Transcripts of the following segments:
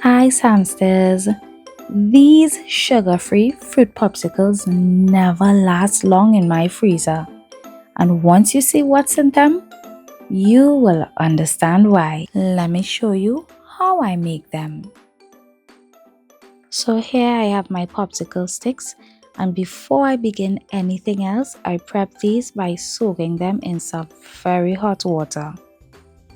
Hi, Samsters. These sugar-free fruit popsicles never last long in my freezer. And once you see what's in them, you will understand why. Let me show you how I make them. So here I have my popsicle sticks, and before I begin anything else, I prep these by soaking them in some very hot water.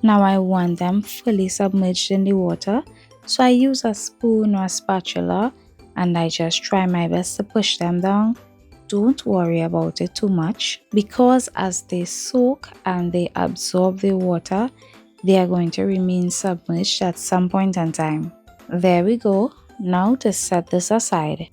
Now I want them fully submerged in the water, so I use a spoon or a spatula and I just try my best to push them down. Don't worry about it too much, because as they soak and they absorb the water, they are going to remain submerged at some point in time. There we go. Now to set this aside.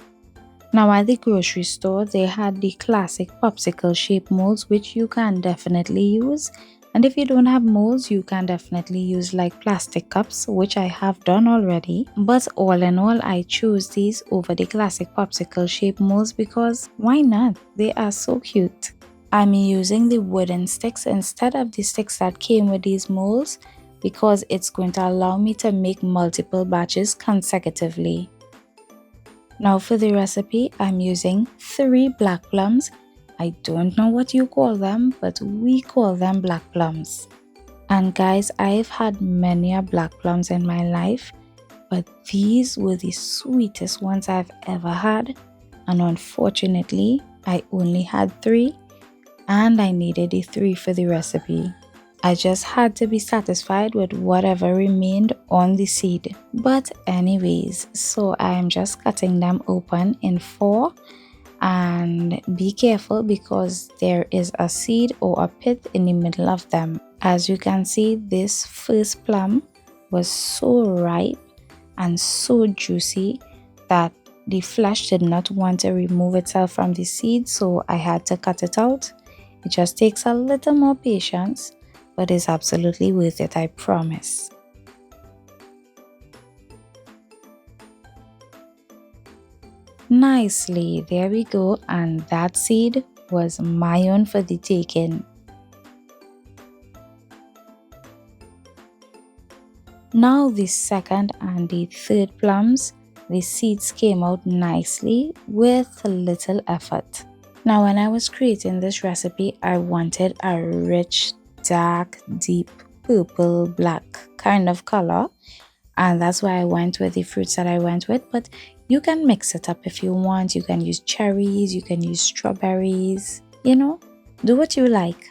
Now at the grocery store, they had the classic popsicle shape molds, which you can definitely use. And if you don't have molds, you can definitely use like plastic cups, which I have done already. But all in all, I chose these over the classic popsicle shape molds because why not? They are so cute. I'm using the wooden sticks instead of the sticks that came with these molds because it's going to allow me to make multiple batches consecutively. Now for the recipe, I'm using 3 black plums. I don't know what you call them, but we call them black plums. And guys, I've had many black plums in my life, but these were the sweetest ones I've ever had. And unfortunately, I only had 3 and I needed the 3 for the recipe. I just had to be satisfied with whatever remained on the seed. But anyways, so I am just cutting them open in 4, and be careful because there is a seed or a pit in the middle of them. As you can see, this first plum was so ripe and so juicy that the flesh did not want to remove itself from the seed, so I had to cut it out. It just takes a little more patience, but it's absolutely worth it, I promise. Nicely, there we go, and that seed was my own for the taking. Now the second and the third plums, the seeds came out nicely with little effort. Now when I was creating this recipe, I wanted a rich, dark, deep purple black kind of color, and that's why I went with the fruits that I went with. But you can mix it up if you want. You can use cherries, you can use strawberries, do what you like.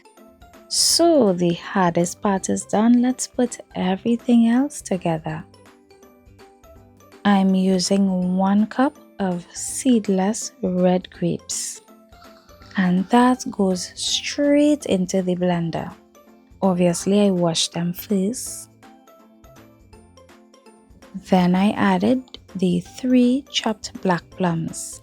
So the hardest part is done. Let's put everything else together. I'm using 1 cup of seedless red grapes, and that goes straight into the blender. Obviously, I washed them first. Then I added the 3 chopped black plums.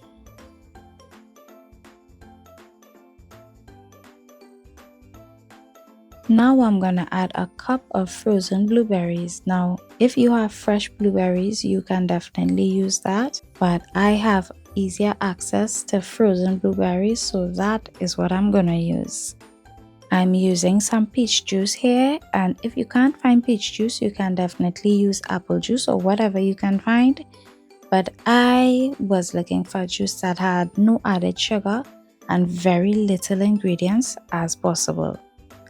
Now I'm gonna add a cup of frozen blueberries. Now, if you have fresh blueberries, you can definitely use that, but I have easier access to frozen blueberries, so that is what I'm gonna use. I'm using some peach juice here, and if you can't find peach juice, you can definitely use apple juice or whatever you can find. But I was looking for a juice that had no added sugar and very little ingredients as possible.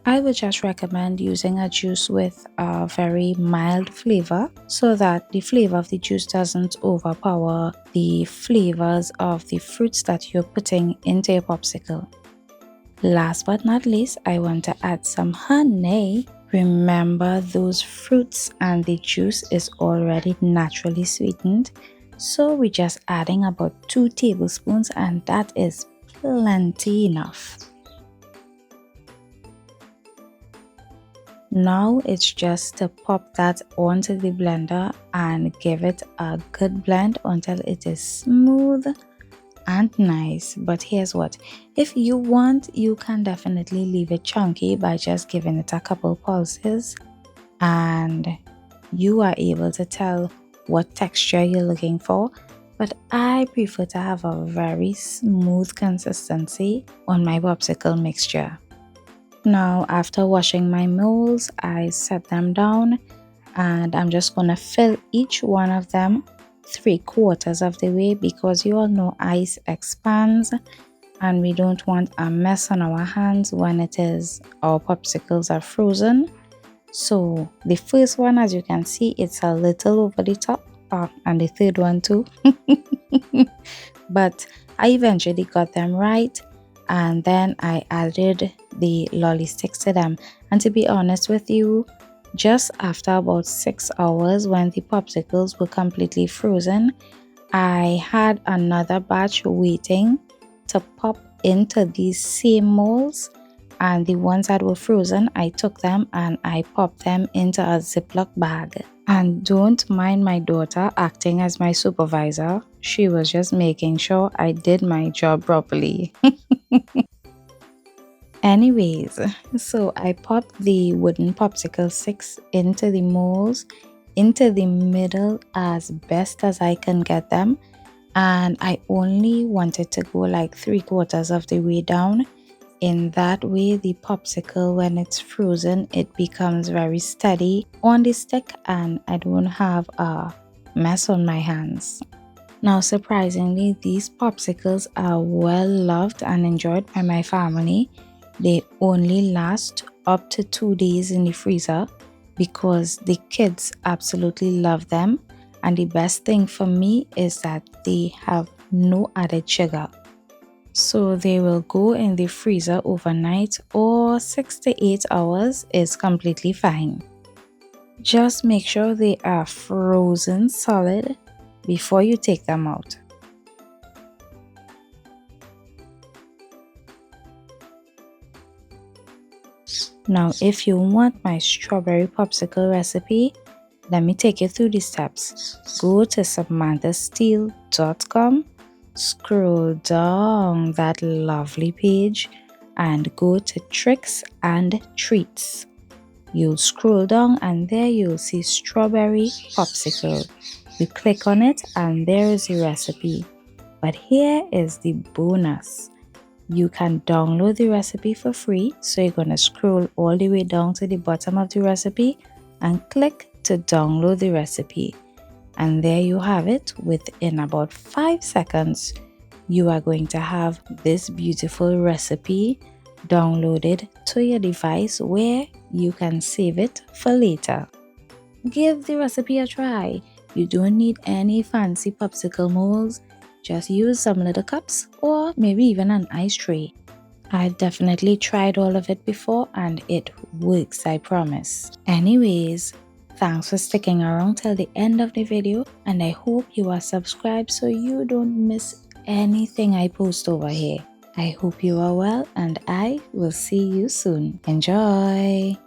I would just recommend using a juice with a very mild flavor so that the flavor of the juice doesn't overpower the flavors of the fruits that you're putting into your popsicle. Last but not least, I want to add some honey. Remember, those fruits and the juice is already naturally sweetened, so we're just adding about 2 tablespoons and that is plenty enough. Now it's just to pop that onto the blender and give it a good blend until it is smooth and nice. But here's what, if you want, you can definitely leave it chunky by just giving it a couple pulses, and you are able to tell what texture you're looking for. But I prefer to have a very smooth consistency on my popsicle mixture. Now after washing my molds, I set them down and I'm just gonna fill each one of them 3/4 of the way, because you all know ice expands and we don't want a mess on our hands when our popsicles are frozen. So the first one, as you can see, it's a little over the top, and the third one too. But I eventually got them right, and then I added the lolly sticks to them. And to be honest with you, just after about 6 hours, when the popsicles were completely frozen, I had another batch waiting to pop into these same molds, and the ones that were frozen, I took them and I popped them into a Ziploc bag. And don't mind my daughter acting as my supervisor. She was just making sure I did my job properly. Anyways, so I popped the wooden popsicle sticks into the molds, into the middle as best as I can get them, and I only wanted to go like 3/4 of the way down. In that way, the popsicle, when it's frozen, it becomes very steady on the stick and I don't have a mess on my hands. Now, surprisingly, these popsicles are well loved and enjoyed by my family. They only last up to 2 days in the freezer because the kids absolutely love them. And the best thing for me is that they have no added sugar. So they will go in the freezer overnight, or 6 to 8 hours is completely fine. Just make sure they are frozen solid before you take them out. Now, if you want my strawberry popsicle recipe, let me take you through the steps. Go to samanthasteel.com, scroll down that lovely page and go to tricks and treats. You'll scroll down and there you'll see strawberry popsicle. You click on it and there is the recipe. But here is the bonus. You can download the recipe for free. So you're going to scroll all the way down to the bottom of the recipe and click to download the recipe. And there you have it. Within about 5 seconds, you are going to have this beautiful recipe downloaded to your device where you can save it for later. Give the recipe a try. You don't need any fancy popsicle molds. Just use some little cups or maybe even an ice tray. I've definitely tried all of it before and it works, I promise. Anyways, thanks for sticking around till the end of the video, and I hope you are subscribed so you don't miss anything I post over here. I hope you are well and I will see you soon. Enjoy!